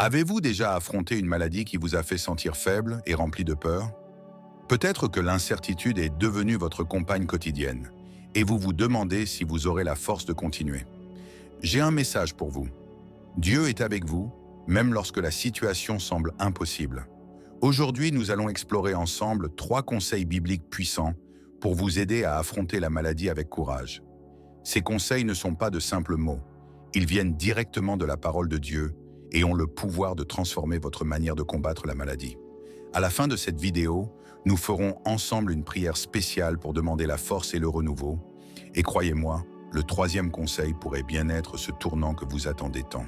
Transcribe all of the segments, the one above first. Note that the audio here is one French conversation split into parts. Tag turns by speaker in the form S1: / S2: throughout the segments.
S1: Avez-vous déjà affronté une maladie qui vous a fait sentir faible et rempli de peur? Peut-être que l'incertitude est devenue votre compagne quotidienne et vous vous demandez si vous aurez la force de continuer. J'ai un message pour vous. Dieu est avec vous, même lorsque la situation semble impossible. Aujourd'hui, nous allons explorer ensemble 3 conseils bibliques puissants pour vous aider à affronter la maladie avec courage. Ces conseils ne sont pas de simples mots. Ils viennent directement de la parole de Dieu et ont le pouvoir de transformer votre manière de combattre la maladie. À la fin de cette vidéo, nous ferons ensemble une prière spéciale pour demander la force et le renouveau. Et croyez-moi, le 3e conseil pourrait bien être ce tournant que vous attendez tant.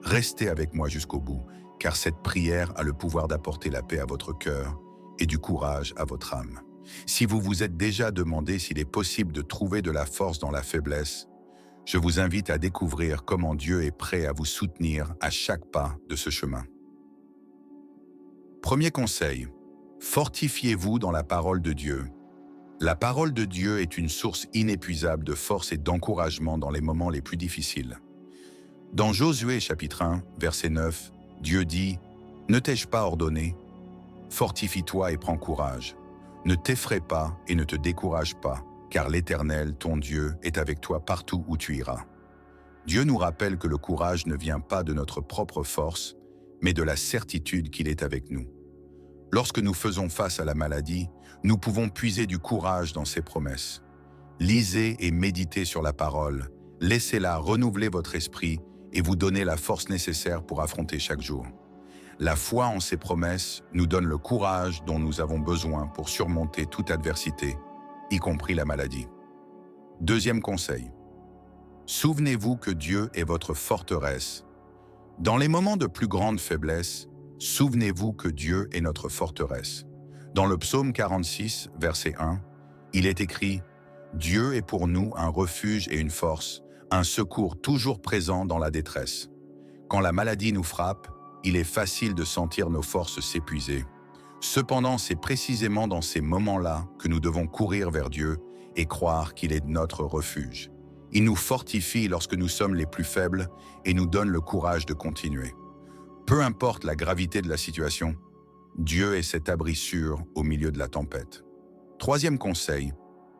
S1: Restez avec moi jusqu'au bout, car cette prière a le pouvoir d'apporter la paix à votre cœur et du courage à votre âme. Si vous vous êtes déjà demandé s'il est possible de trouver de la force dans la faiblesse, je vous invite à découvrir comment Dieu est prêt à vous soutenir à chaque pas de ce chemin. Premier conseil, fortifiez-vous dans la parole de Dieu. La parole de Dieu est une source inépuisable de force et d'encouragement dans les moments les plus difficiles. Dans Josué chapitre 1, verset 9, Dieu dit « Ne t'ai-je pas ordonné? Fortifie-toi et prends courage. Ne t'effraie pas et ne te décourage pas, car l'Éternel, ton Dieu, est avec toi partout où tu iras. » Dieu nous rappelle que le courage ne vient pas de notre propre force, mais de la certitude qu'il est avec nous. Lorsque nous faisons face à la maladie, nous pouvons puiser du courage dans ses promesses. Lisez et méditez sur la parole, laissez-la renouveler votre esprit et vous donner la force nécessaire pour affronter chaque jour. La foi en ses promesses nous donne le courage dont nous avons besoin pour surmonter toute adversité, y compris la maladie. Deuxième conseil. Souvenez-vous que Dieu est votre forteresse. Dans les moments de plus grande faiblesse, souvenez-vous que Dieu est notre forteresse. Dans le psaume 46, verset 1, il est écrit « Dieu est pour nous un refuge et une force, un secours toujours présent dans la détresse. » Quand la maladie nous frappe, il est facile de sentir nos forces s'épuiser. Cependant, c'est précisément dans ces moments-là que nous devons courir vers Dieu et croire qu'il est notre refuge. Il nous fortifie lorsque nous sommes les plus faibles et nous donne le courage de continuer. Peu importe la gravité de la situation, Dieu est cet abri sûr au milieu de la tempête. Troisième conseil,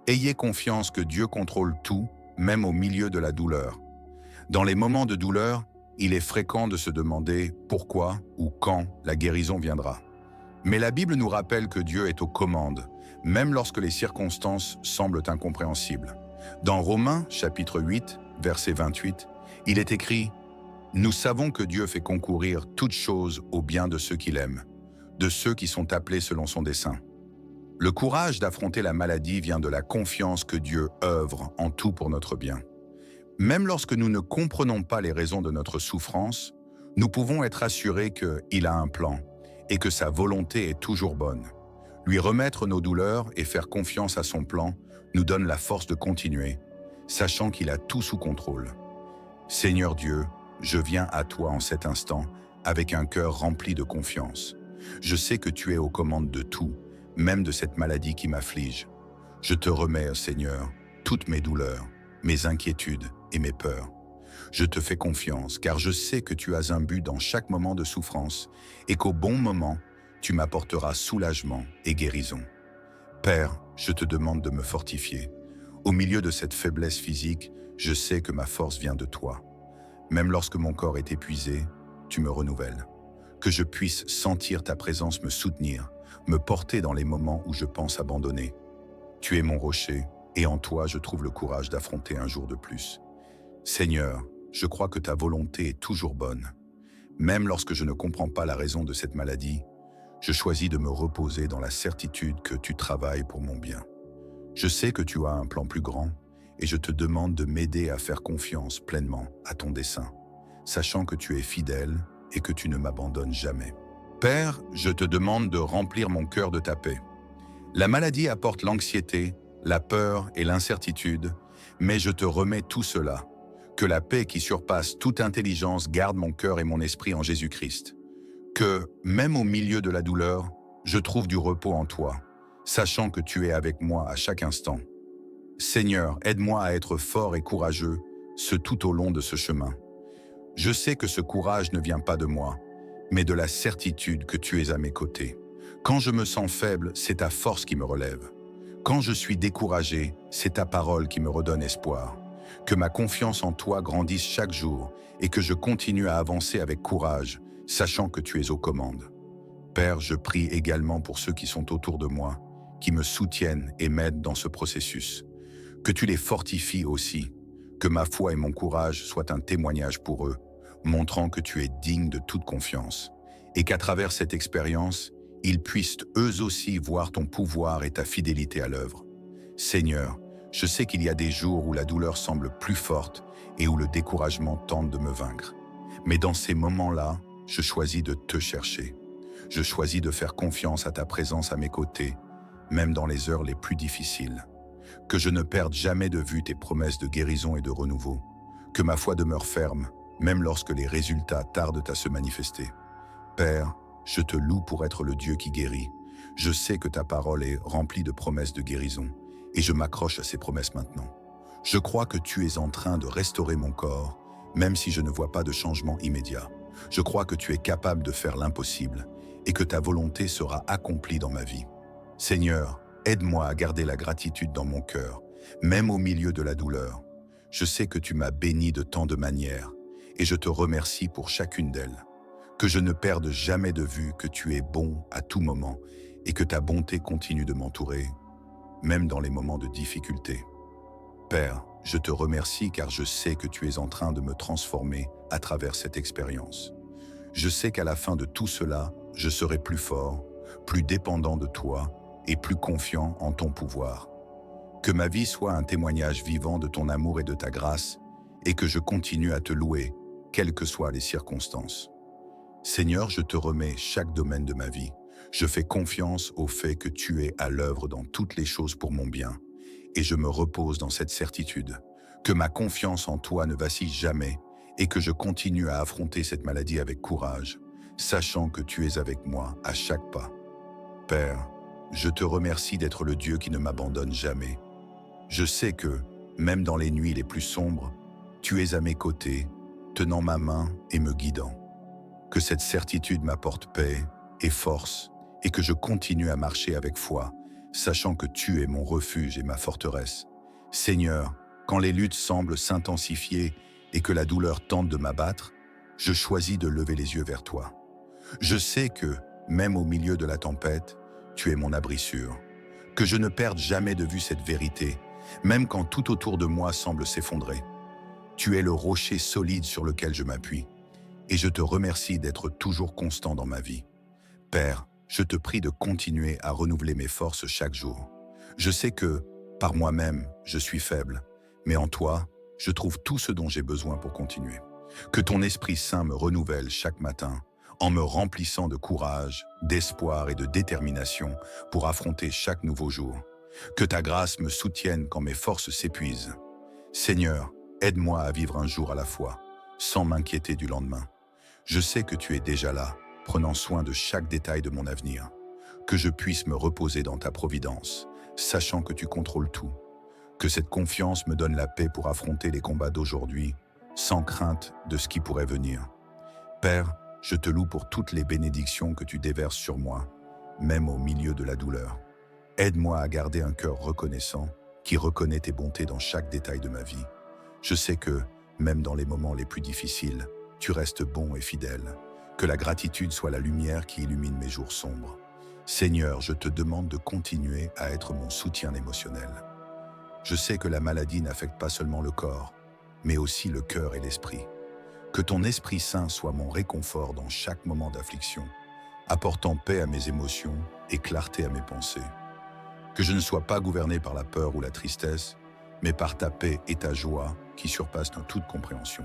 S1: ayez confiance que Dieu contrôle tout, même au milieu de la douleur. Dans les moments de douleur, il est fréquent de se demander pourquoi ou quand la guérison viendra. Mais la Bible nous rappelle que Dieu est aux commandes, même lorsque les circonstances semblent incompréhensibles. Dans Romains, chapitre 8, verset 28, il est écrit « Nous savons que Dieu fait concourir toutes choses au bien de ceux qu'il aime, de ceux qui sont appelés selon son dessein. » Le courage d'affronter la maladie vient de la confiance que Dieu œuvre en tout pour notre bien. Même lorsque nous ne comprenons pas les raisons de notre souffrance, nous pouvons être assurés qu'il a un plan et que sa volonté est toujours bonne. Lui remettre nos douleurs et faire confiance à son plan nous donne la force de continuer, sachant qu'il a tout sous contrôle. Seigneur Dieu, je viens à toi en cet instant avec un cœur rempli de confiance. Je sais que tu es aux commandes de tout, même de cette maladie qui m'afflige. Je te remets, Seigneur, toutes mes douleurs, mes inquiétudes et mes peurs. Je te fais confiance car je sais que tu as un but dans chaque moment de souffrance et qu'au bon moment, tu m'apporteras soulagement et guérison. Père, je te demande de me fortifier. Au milieu de cette faiblesse physique, je sais que ma force vient de toi. Même lorsque mon corps est épuisé, tu me renouvelles. Que je puisse sentir ta présence me soutenir, me porter dans les moments où je pense abandonner. Tu es mon rocher, et en toi je trouve le courage d'affronter un jour de plus. Seigneur, je crois que ta volonté est toujours bonne. Même lorsque je ne comprends pas la raison de cette maladie, je choisis de me reposer dans la certitude que tu travailles pour mon bien. Je sais que tu as un plan plus grand, et je te demande de m'aider à faire confiance pleinement à ton dessein, sachant que tu es fidèle et que tu ne m'abandonnes jamais. Père, je te demande de remplir mon cœur de ta paix. La maladie apporte l'anxiété, la peur et l'incertitude, mais je te remets tout cela. Que la paix qui surpasse toute intelligence garde mon cœur et mon esprit en Jésus-Christ. Que, même au milieu de la douleur, je trouve du repos en toi, sachant que tu es avec moi à chaque instant. Seigneur, aide-moi à être fort et courageux, tout au long de ce chemin. Je sais que ce courage ne vient pas de moi, mais de la certitude que tu es à mes côtés. Quand je me sens faible, c'est ta force qui me relève. Quand je suis découragé, c'est ta parole qui me redonne espoir. Que ma confiance en toi grandisse chaque jour et que je continue à avancer avec courage, sachant que tu es aux commandes. Père, je prie également pour ceux qui sont autour de moi, qui me soutiennent et m'aident dans ce processus. Que tu les fortifies aussi, que ma foi et mon courage soient un témoignage pour eux, montrant que tu es digne de toute confiance, et qu'à travers cette expérience, ils puissent eux aussi voir ton pouvoir et ta fidélité à l'œuvre. Seigneur, je sais qu'il y a des jours où la douleur semble plus forte et où le découragement tente de me vaincre. Mais dans ces moments-là, je choisis de te chercher. Je choisis de faire confiance à ta présence à mes côtés, même dans les heures les plus difficiles. Que je ne perde jamais de vue tes promesses de guérison et de renouveau. Que ma foi demeure ferme, même lorsque les résultats tardent à se manifester. Père, je te loue pour être le Dieu qui guérit. Je sais que ta parole est remplie de promesses de guérison, et je m'accroche à ces promesses maintenant. Je crois que tu es en train de restaurer mon corps, même si je ne vois pas de changement immédiat. Je crois que tu es capable de faire l'impossible, et que ta volonté sera accomplie dans ma vie. Seigneur, aide-moi à garder la gratitude dans mon cœur, même au milieu de la douleur. Je sais que tu m'as béni de tant de manières, et je te remercie pour chacune d'elles. Que je ne perde jamais de vue que tu es bon à tout moment, et que ta bonté continue de m'entourer, même dans les moments de difficulté. Père, je te remercie car je sais que tu es en train de me transformer à travers cette expérience. Je sais qu'à la fin de tout cela, je serai plus fort, plus dépendant de toi et plus confiant en ton pouvoir. Que ma vie soit un témoignage vivant de ton amour et de ta grâce, et que je continue à te louer, quelles que soient les circonstances. Seigneur, je te remets chaque domaine de ma vie. Je fais confiance au fait que tu es à l'œuvre dans toutes les choses pour mon bien, et je me repose dans cette certitude, que ma confiance en toi ne vacille jamais, et que je continue à affronter cette maladie avec courage, sachant que tu es avec moi à chaque pas. Père, je te remercie d'être le Dieu qui ne m'abandonne jamais. Je sais que, même dans les nuits les plus sombres, tu es à mes côtés, tenant ma main et me guidant. Que cette certitude m'apporte paix et force, et que je continue à marcher avec foi, sachant que tu es mon refuge et ma forteresse. Seigneur, quand les luttes semblent s'intensifier et que la douleur tente de m'abattre, je choisis de lever les yeux vers toi. Je sais que, même au milieu de la tempête, tu es mon abri sûr. Que je ne perde jamais de vue cette vérité, même quand tout autour de moi semble s'effondrer. Tu es le rocher solide sur lequel je m'appuie, et je te remercie d'être toujours constant dans ma vie. Père, je te prie de continuer à renouveler mes forces chaque jour. Je sais que, par moi-même, je suis faible, mais en toi, je trouve tout ce dont j'ai besoin pour continuer. Que ton Esprit Saint me renouvelle chaque matin, en me remplissant de courage, d'espoir et de détermination pour affronter chaque nouveau jour. Que ta grâce me soutienne quand mes forces s'épuisent. Seigneur, aide-moi à vivre un jour à la fois, sans m'inquiéter du lendemain. Je sais que tu es déjà là, prenant soin de chaque détail de mon avenir. Que je puisse me reposer dans ta providence, sachant que tu contrôles tout. Que cette confiance me donne la paix pour affronter les combats d'aujourd'hui, sans crainte de ce qui pourrait venir. Père, je te loue pour toutes les bénédictions que tu déverses sur moi, même au milieu de la douleur. Aide-moi à garder un cœur reconnaissant, qui reconnaît tes bontés dans chaque détail de ma vie. Je sais que, même dans les moments les plus difficiles, tu restes bon et fidèle. Que la gratitude soit la lumière qui illumine mes jours sombres. Seigneur, je te demande de continuer à être mon soutien émotionnel. Je sais que la maladie n'affecte pas seulement le corps, mais aussi le cœur et l'esprit. Que ton Esprit Saint soit mon réconfort dans chaque moment d'affliction, apportant paix à mes émotions et clarté à mes pensées. Que je ne sois pas gouverné par la peur ou la tristesse, mais par ta paix et ta joie qui surpassent toute compréhension.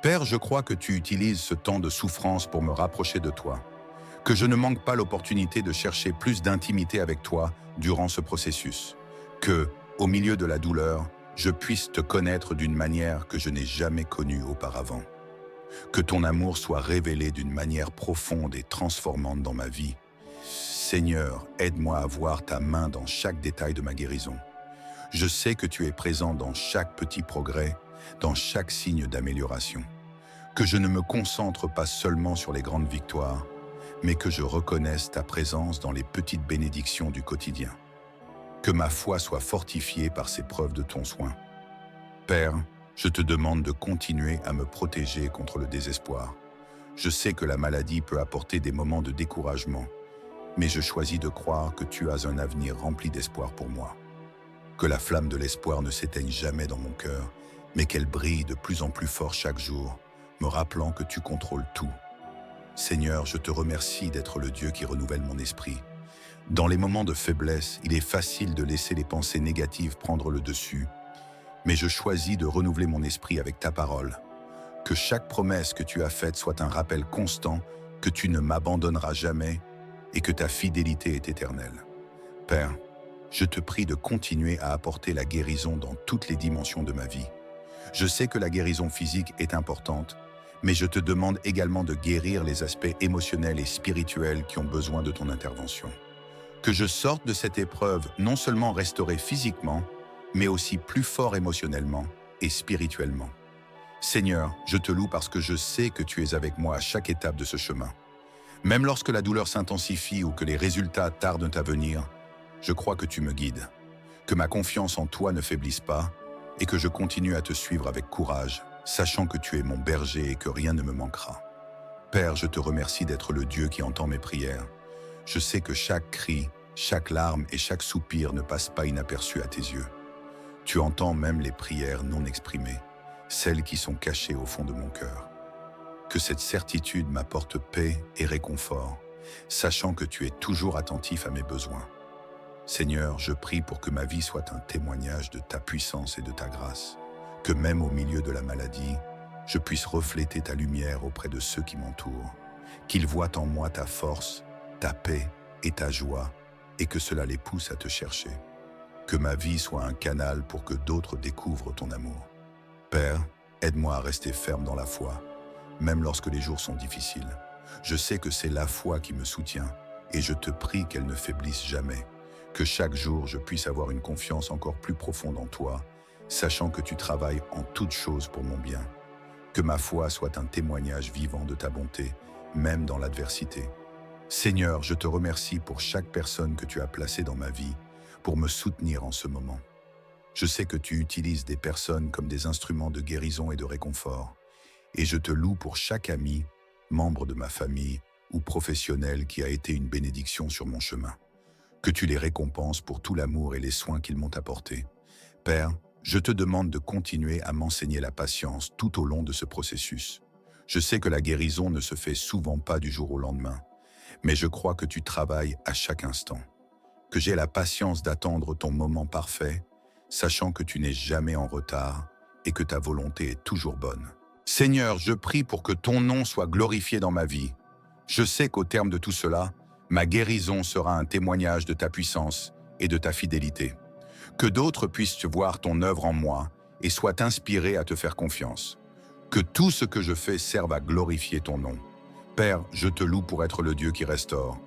S1: Père, je crois que tu utilises ce temps de souffrance pour me rapprocher de toi. Que je ne manque pas l'opportunité de chercher plus d'intimité avec toi durant ce processus. Que, au milieu de la douleur, je puisse te connaître d'une manière que je n'ai jamais connue auparavant. Que ton amour soit révélé d'une manière profonde et transformante dans ma vie. Seigneur, aide-moi à voir ta main dans chaque détail de ma guérison. Je sais que tu es présent dans chaque petit progrès, dans chaque signe d'amélioration. Que je ne me concentre pas seulement sur les grandes victoires, mais que je reconnaisse ta présence dans les petites bénédictions du quotidien. Que ma foi soit fortifiée par ces preuves de ton soin. Père, je te demande de continuer à me protéger contre le désespoir. Je sais que la maladie peut apporter des moments de découragement, mais je choisis de croire que tu as un avenir rempli d'espoir pour moi. Que la flamme de l'espoir ne s'éteigne jamais dans mon cœur, mais qu'elle brille de plus en plus fort chaque jour, me rappelant que tu contrôles tout. Seigneur, je te remercie d'être le Dieu qui renouvelle mon esprit. Dans les moments de faiblesse, il est facile de laisser les pensées négatives prendre le dessus, mais je choisis de renouveler mon esprit avec ta parole. Que chaque promesse que tu as faite soit un rappel constant que tu ne m'abandonneras jamais et que ta fidélité est éternelle. Père, je te prie de continuer à apporter la guérison dans toutes les dimensions de ma vie. Je sais que la guérison physique est importante, mais je te demande également de guérir les aspects émotionnels et spirituels qui ont besoin de ton intervention. Que je sorte de cette épreuve non seulement restauré physiquement, mais aussi plus fort émotionnellement et spirituellement. Seigneur, je te loue parce que je sais que tu es avec moi à chaque étape de ce chemin. Même lorsque la douleur s'intensifie ou que les résultats tardent à venir, je crois que tu me guides. Que ma confiance en toi ne faiblisse pas et que je continue à te suivre avec courage, sachant que tu es mon berger et que rien ne me manquera. Père, je te remercie d'être le Dieu qui entend mes prières. Je sais que chaque cri, chaque larme et chaque soupir ne passe pas inaperçu à tes yeux. Tu entends même les prières non exprimées, celles qui sont cachées au fond de mon cœur. Que cette certitude m'apporte paix et réconfort, sachant que tu es toujours attentif à mes besoins. Seigneur, je prie pour que ma vie soit un témoignage de ta puissance et de ta grâce, que même au milieu de la maladie, je puisse refléter ta lumière auprès de ceux qui m'entourent, qu'ils voient en moi ta force, ta paix et ta joie, et que cela les pousse à te chercher. Que ma vie soit un canal pour que d'autres découvrent ton amour. Père, aide-moi à rester ferme dans la foi, même lorsque les jours sont difficiles. Je sais que c'est la foi qui me soutient, et je te prie qu'elle ne faiblisse jamais. Que chaque jour je puisse avoir une confiance encore plus profonde en toi, sachant que tu travailles en toutes choses pour mon bien. Que ma foi soit un témoignage vivant de ta bonté, même dans l'adversité. Seigneur, je te remercie pour chaque personne que tu as placée dans ma vie, pour me soutenir en ce moment. Je sais que tu utilises des personnes comme des instruments de guérison et de réconfort, et je te loue pour chaque ami, membre de ma famille ou professionnel qui a été une bénédiction sur mon chemin. Que tu les récompenses pour tout l'amour et les soins qu'ils m'ont apportés. Père, je te demande de continuer à m'enseigner la patience tout au long de ce processus. Je sais que la guérison ne se fait souvent pas du jour au lendemain, mais je crois que tu travailles à chaque instant. Que j'ai la patience d'attendre ton moment parfait, sachant que tu n'es jamais en retard et que ta volonté est toujours bonne. Seigneur, je prie pour que ton nom soit glorifié dans ma vie. Je sais qu'au terme de tout cela, ma guérison sera un témoignage de ta puissance et de ta fidélité. Que d'autres puissent voir ton œuvre en moi et soient inspirés à te faire confiance. Que tout ce que je fais serve à glorifier ton nom. Père, je te loue pour être le Dieu qui restaure.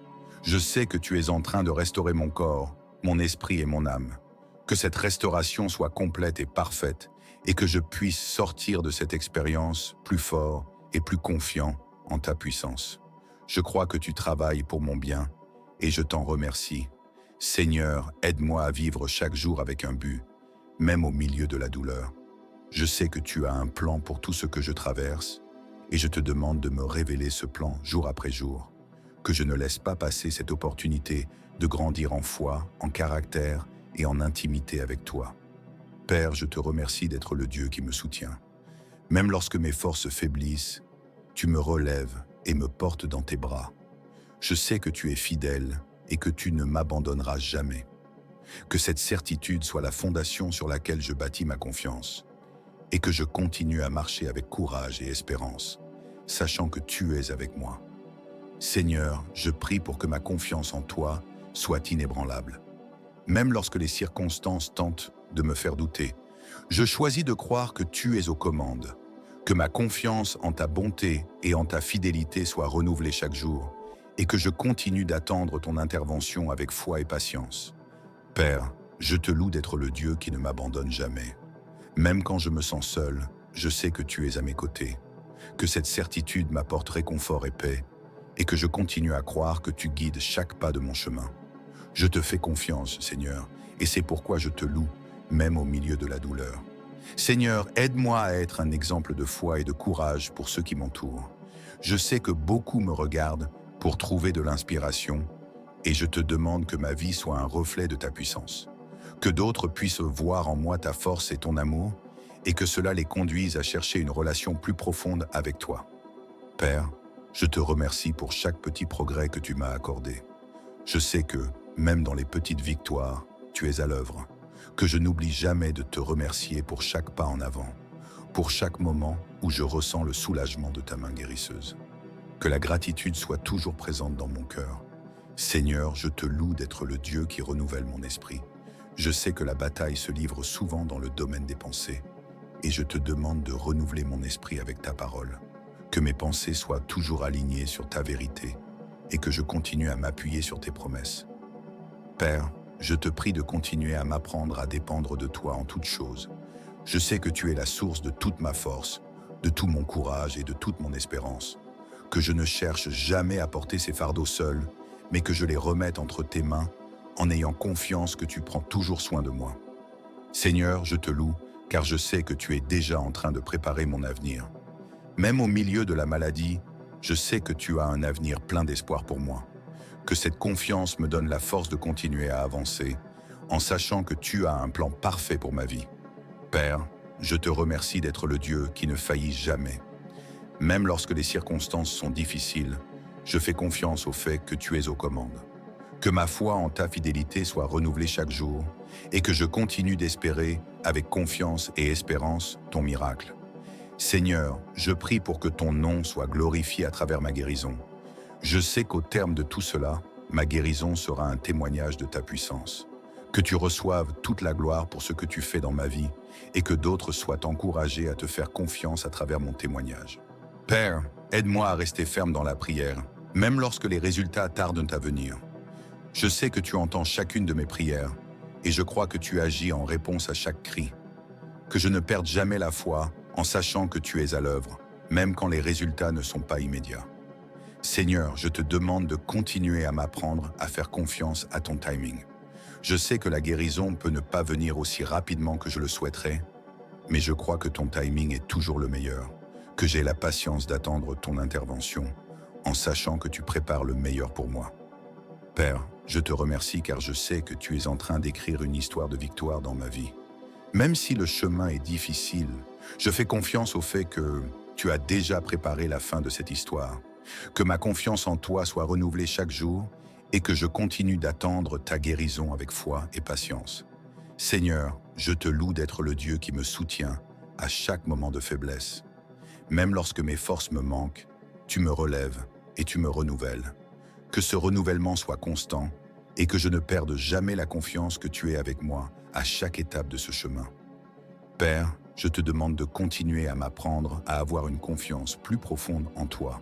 S1: Je sais que tu es en train de restaurer mon corps, mon esprit et mon âme. Que cette restauration soit complète et parfaite et que je puisse sortir de cette expérience plus fort et plus confiant en ta puissance. Je crois que tu travailles pour mon bien et je t'en remercie. Seigneur, aide-moi à vivre chaque jour avec un but, même au milieu de la douleur. Je sais que tu as un plan pour tout ce que je traverse et je te demande de me révéler ce plan jour après jour. Que je ne laisse pas passer cette opportunité de grandir en foi, en caractère et en intimité avec toi. Père, je te remercie d'être le Dieu qui me soutient. Même lorsque mes forces faiblissent, tu me relèves et me portes dans tes bras. Je sais que tu es fidèle et que tu ne m'abandonneras jamais. Que cette certitude soit la fondation sur laquelle je bâtis ma confiance et que je continue à marcher avec courage et espérance, sachant que tu es avec moi. Seigneur, je prie pour que ma confiance en toi soit inébranlable. Même lorsque les circonstances tentent de me faire douter, je choisis de croire que tu es aux commandes, que ma confiance en ta bonté et en ta fidélité soit renouvelée chaque jour, et que je continue d'attendre ton intervention avec foi et patience. Père, je te loue d'être le Dieu qui ne m'abandonne jamais. Même quand je me sens seul, je sais que tu es à mes côtés. Que cette certitude m'apporte réconfort et paix, et que je continue à croire que tu guides chaque pas de mon chemin. Je te fais confiance, Seigneur, et c'est pourquoi je te loue, même au milieu de la douleur. Seigneur, aide-moi à être un exemple de foi et de courage pour ceux qui m'entourent. Je sais que beaucoup me regardent pour trouver de l'inspiration, et je te demande que ma vie soit un reflet de ta puissance. Que d'autres puissent voir en moi ta force et ton amour, et que cela les conduise à chercher une relation plus profonde avec toi. Père, je te remercie pour chaque petit progrès que tu m'as accordé. Je sais que, même dans les petites victoires, tu es à l'œuvre. Que je n'oublie jamais de te remercier pour chaque pas en avant, pour chaque moment où je ressens le soulagement de ta main guérisseuse. Que la gratitude soit toujours présente dans mon cœur. Seigneur, je te loue d'être le Dieu qui renouvelle mon esprit. Je sais que la bataille se livre souvent dans le domaine des pensées, et je te demande de renouveler mon esprit avec ta parole. Que mes pensées soient toujours alignées sur ta vérité, et que je continue à m'appuyer sur tes promesses. Père, je te prie de continuer à m'apprendre à dépendre de toi en toutes choses. Je sais que tu es la source de toute ma force, de tout mon courage et de toute mon espérance. Que je ne cherche jamais à porter ces fardeaux seul, mais que je les remette entre tes mains, en ayant confiance que tu prends toujours soin de moi. Seigneur, je te loue, car je sais que tu es déjà en train de préparer mon avenir. Même au milieu de la maladie, je sais que tu as un avenir plein d'espoir pour moi. Que cette confiance me donne la force de continuer à avancer, en sachant que tu as un plan parfait pour ma vie. Père, je te remercie d'être le Dieu qui ne faillit jamais. Même lorsque les circonstances sont difficiles, je fais confiance au fait que tu es aux commandes. Que ma foi en ta fidélité soit renouvelée chaque jour, et que je continue d'espérer, avec confiance et espérance, ton miracle. Seigneur, je prie pour que ton nom soit glorifié à travers ma guérison. Je sais qu'au terme de tout cela, ma guérison sera un témoignage de ta puissance. Que tu reçoives toute la gloire pour ce que tu fais dans ma vie et que d'autres soient encouragés à te faire confiance à travers mon témoignage. Père, aide-moi à rester ferme dans la prière, même lorsque les résultats tardent à venir. Je sais que tu entends chacune de mes prières et je crois que tu agis en réponse à chaque cri. Que je ne perde jamais la foi en sachant que tu es à l'œuvre, même quand les résultats ne sont pas immédiats. Seigneur, je te demande de continuer à m'apprendre à faire confiance à ton timing. Je sais que la guérison peut ne pas venir aussi rapidement que je le souhaiterais, mais je crois que ton timing est toujours le meilleur, que j'ai la patience d'attendre ton intervention, en sachant que tu prépares le meilleur pour moi. Père, je te remercie car je sais que tu es en train d'écrire une histoire de victoire dans ma vie. Même si le chemin est difficile, je fais confiance au fait que tu as déjà préparé la fin de cette histoire. Que ma confiance en toi soit renouvelée chaque jour et que je continue d'attendre ta guérison avec foi et patience. Seigneur, je te loue d'être le Dieu qui me soutient à chaque moment de faiblesse. Même lorsque mes forces me manquent, tu me relèves et tu me renouvelles. Que ce renouvellement soit constant et que je ne perde jamais la confiance que tu es avec moi à chaque étape de ce chemin. Père, je te demande de continuer à m'apprendre à avoir une confiance plus profonde en toi.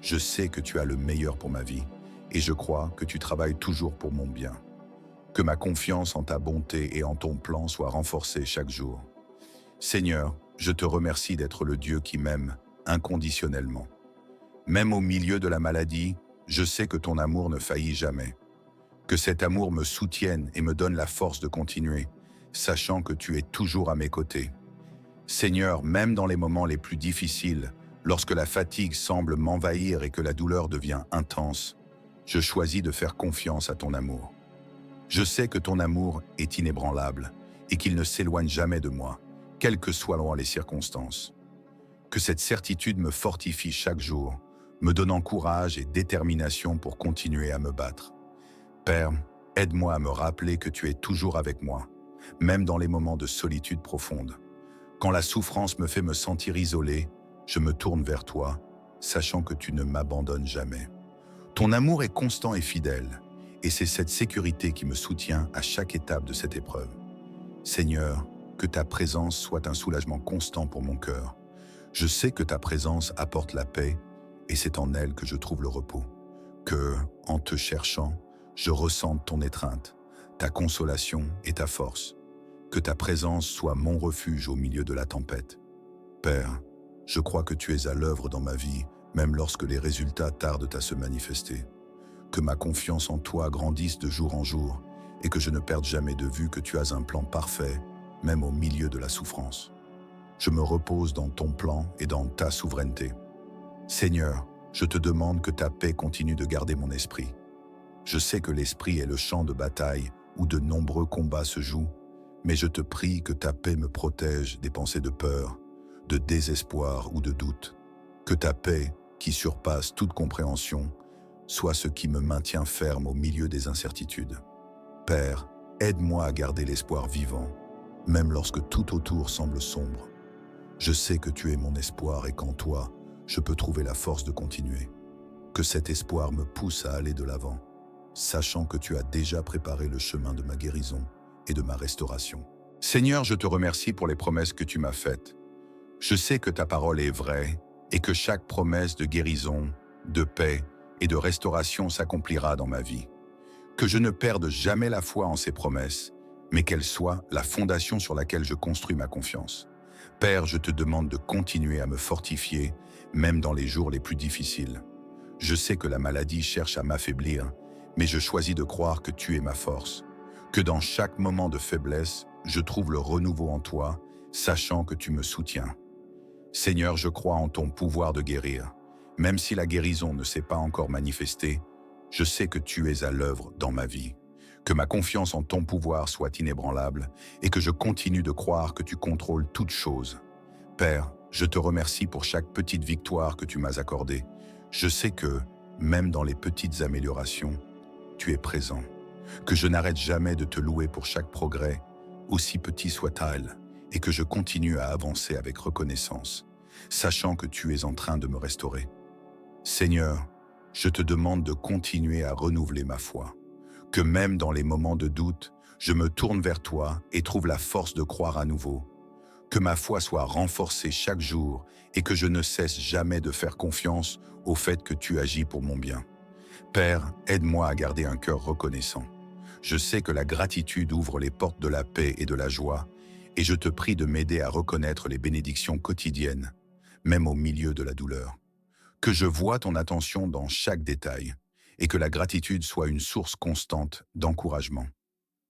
S1: Je sais que tu as le meilleur pour ma vie et je crois que tu travailles toujours pour mon bien. Que ma confiance en ta bonté et en ton plan soit renforcée chaque jour. Seigneur, je te remercie d'être le Dieu qui m'aime inconditionnellement. Même au milieu de la maladie, je sais que ton amour ne faillit jamais. Que cet amour me soutienne et me donne la force de continuer, sachant que tu es toujours à mes côtés. Seigneur, même dans les moments les plus difficiles, lorsque la fatigue semble m'envahir et que la douleur devient intense, je choisis de faire confiance à ton amour. Je sais que ton amour est inébranlable et qu'il ne s'éloigne jamais de moi, quelles que soient les circonstances. Que cette certitude me fortifie chaque jour, me donnant courage et détermination pour continuer à me battre. Père, aide-moi à me rappeler que tu es toujours avec moi, même dans les moments de solitude profonde. Quand la souffrance me fait me sentir isolé, je me tourne vers toi, sachant que tu ne m'abandonnes jamais. Ton amour est constant et fidèle, et c'est cette sécurité qui me soutient à chaque étape de cette épreuve. Seigneur, que ta présence soit un soulagement constant pour mon cœur. Je sais que ta présence apporte la paix, et c'est en elle que je trouve le repos. Que, en te cherchant, je ressente ton étreinte, ta consolation et ta force. Que ta présence soit mon refuge au milieu de la tempête. Père, Je crois que tu es à l'œuvre dans ma vie, même lorsque les résultats tardent à se manifester. Que ma confiance en toi grandisse de jour en jour et que je ne perde jamais de vue que tu as un plan parfait, même au milieu de la souffrance. Je me repose dans ton plan et dans ta souveraineté. Seigneur, je te demande que ta paix continue de garder mon esprit. Je sais que l'esprit est le champ de bataille où de nombreux combats se jouent, mais je te prie que ta paix me protège des pensées de peur, de désespoir ou de doute. Que ta paix, qui surpasse toute compréhension, soit ce qui me maintient ferme au milieu des incertitudes. Père, aide-moi à garder l'espoir vivant, même lorsque tout autour semble sombre. Je sais que tu es mon espoir et qu'en toi, je peux trouver la force de continuer. Que cet espoir me pousse à aller de l'avant, sachant que tu as déjà préparé le chemin de ma guérison et de ma restauration. Seigneur, je te remercie pour les promesses que tu m'as faites. Je sais que ta parole est vraie et que chaque promesse de guérison, de paix et de restauration s'accomplira dans ma vie. Que je ne perde jamais la foi en ces promesses, mais qu'elles soient la fondation sur laquelle je construis ma confiance. Père, je te demande de continuer à me fortifier, même dans les jours les plus difficiles. Je sais que la maladie cherche à m'affaiblir, mais je choisis de croire que tu es ma force. Que dans chaque moment de faiblesse, je trouve le renouveau en toi, sachant que tu me soutiens. Seigneur, je crois en ton pouvoir de guérir. Même si la guérison ne s'est pas encore manifestée, je sais que tu es à l'œuvre dans ma vie. Que ma confiance en ton pouvoir soit inébranlable et que je continue de croire que tu contrôles toutes choses. Père, je te remercie pour chaque petite victoire que tu m'as accordée. Je sais que, même dans les petites améliorations, tu es présent. Que je n'arrête jamais de te louer pour chaque progrès, aussi petit soit-il, et que je continue à avancer avec reconnaissance, sachant que tu es en train de me restaurer. Seigneur, je te demande de continuer à renouveler ma foi. Que même dans les moments de doute, je me tourne vers toi et trouve la force de croire à nouveau. Que ma foi soit renforcée chaque jour et que je ne cesse jamais de faire confiance au fait que tu agis pour mon bien. Père, aide-moi à garder un cœur reconnaissant. Je sais que la gratitude ouvre les portes de la paix et de la joie, et je te prie de m'aider à reconnaître les bénédictions quotidiennes, même au milieu de la douleur. Que je voie ton attention dans chaque détail, et que la gratitude soit une source constante d'encouragement.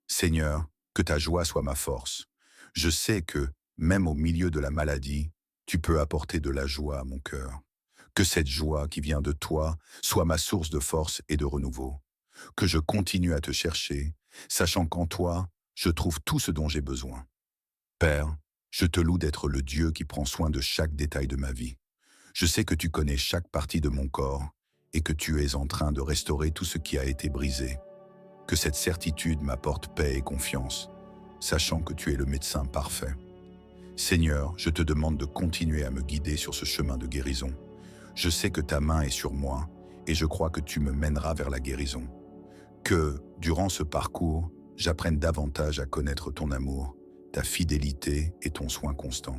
S1: Seigneur, que ta joie soit ma force. Je sais que, même au milieu de la maladie, tu peux apporter de la joie à mon cœur. Que cette joie qui vient de toi soit ma source de force et de renouveau. Que je continue à te chercher, sachant qu'en toi, je trouve tout ce dont j'ai besoin. Père, je te loue d'être le Dieu qui prend soin de chaque détail de ma vie. Je sais que tu connais chaque partie de mon corps et que tu es en train de restaurer tout ce qui a été brisé. Que cette certitude m'apporte paix et confiance, sachant que tu es le médecin parfait. Seigneur, je te demande de continuer à me guider sur ce chemin de guérison. Je sais que ta main est sur moi et je crois que tu me mèneras vers la guérison. Que, durant ce parcours, j'apprenne davantage à connaître ton amour, ta fidélité et ton soin constant.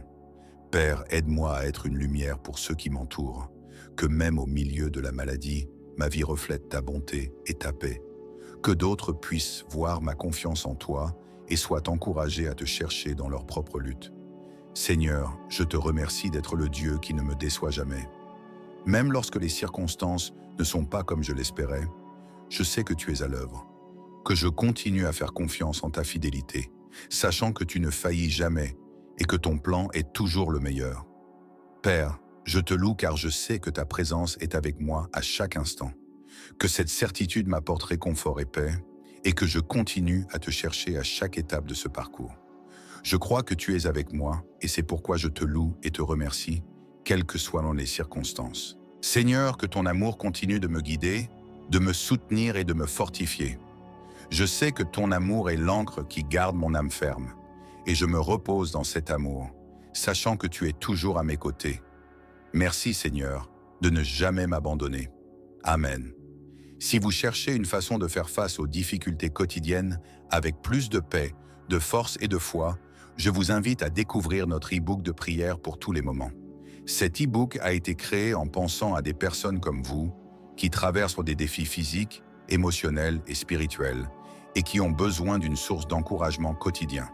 S1: Père, aide-moi à être une lumière pour ceux qui m'entourent. Que même au milieu de la maladie, ma vie reflète ta bonté et ta paix. Que d'autres puissent voir ma confiance en toi et soient encouragés à te chercher dans leur propre lutte. Seigneur, je te remercie d'être le Dieu qui ne me déçoit jamais. Même lorsque les circonstances ne sont pas comme je l'espérais, je sais que tu es à l'œuvre. Que je continue à faire confiance en ta fidélité, sachant que tu ne faillis jamais et que ton plan est toujours le meilleur. Père, je te loue car je sais que ta présence est avec moi à chaque instant. Que cette certitude m'apporte réconfort et paix, et que je continue à te chercher à chaque étape de ce parcours. Je crois que tu es avec moi, et c'est pourquoi je te loue et te remercie, quelles que soient les circonstances. Seigneur, que ton amour continue de me guider, de me soutenir et de me fortifier. Je sais que ton amour est l'encre qui garde mon âme ferme, et je me repose dans cet amour, sachant que tu es toujours à mes côtés. Merci Seigneur, de ne jamais m'abandonner. Amen. Si vous cherchez une façon de faire face aux difficultés quotidiennes avec plus de paix, de force et de foi, je vous invite à découvrir notre e-book de prière pour tous les moments. Cet e-book a été créé en pensant à des personnes comme vous, qui traversent des défis physiques, émotionnels et spirituels, et qui ont besoin d'une source d'encouragement quotidien.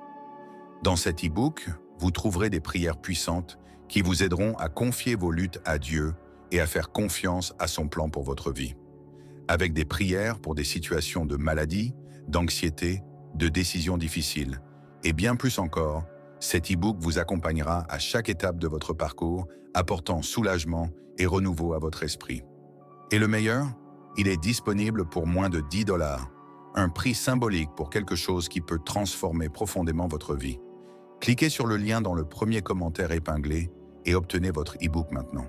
S1: Dans cet e-book, vous trouverez des prières puissantes qui vous aideront à confier vos luttes à Dieu et à faire confiance à son plan pour votre vie. Avec des prières pour des situations de maladie, d'anxiété, de décisions difficiles, et bien plus encore, cet e-book vous accompagnera à chaque étape de votre parcours, apportant soulagement et renouveau à votre esprit. Et le meilleur, il est disponible pour moins de 10 $, un prix symbolique pour quelque chose qui peut transformer profondément votre vie. Cliquez sur le lien dans le premier commentaire épinglé et obtenez votre e-book maintenant.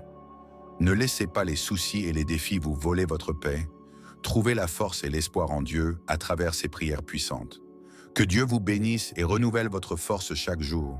S1: Ne laissez pas les soucis et les défis vous voler votre paix. Trouvez la force et l'espoir en Dieu à travers ses prières puissantes. Que Dieu vous bénisse et renouvelle votre force chaque jour.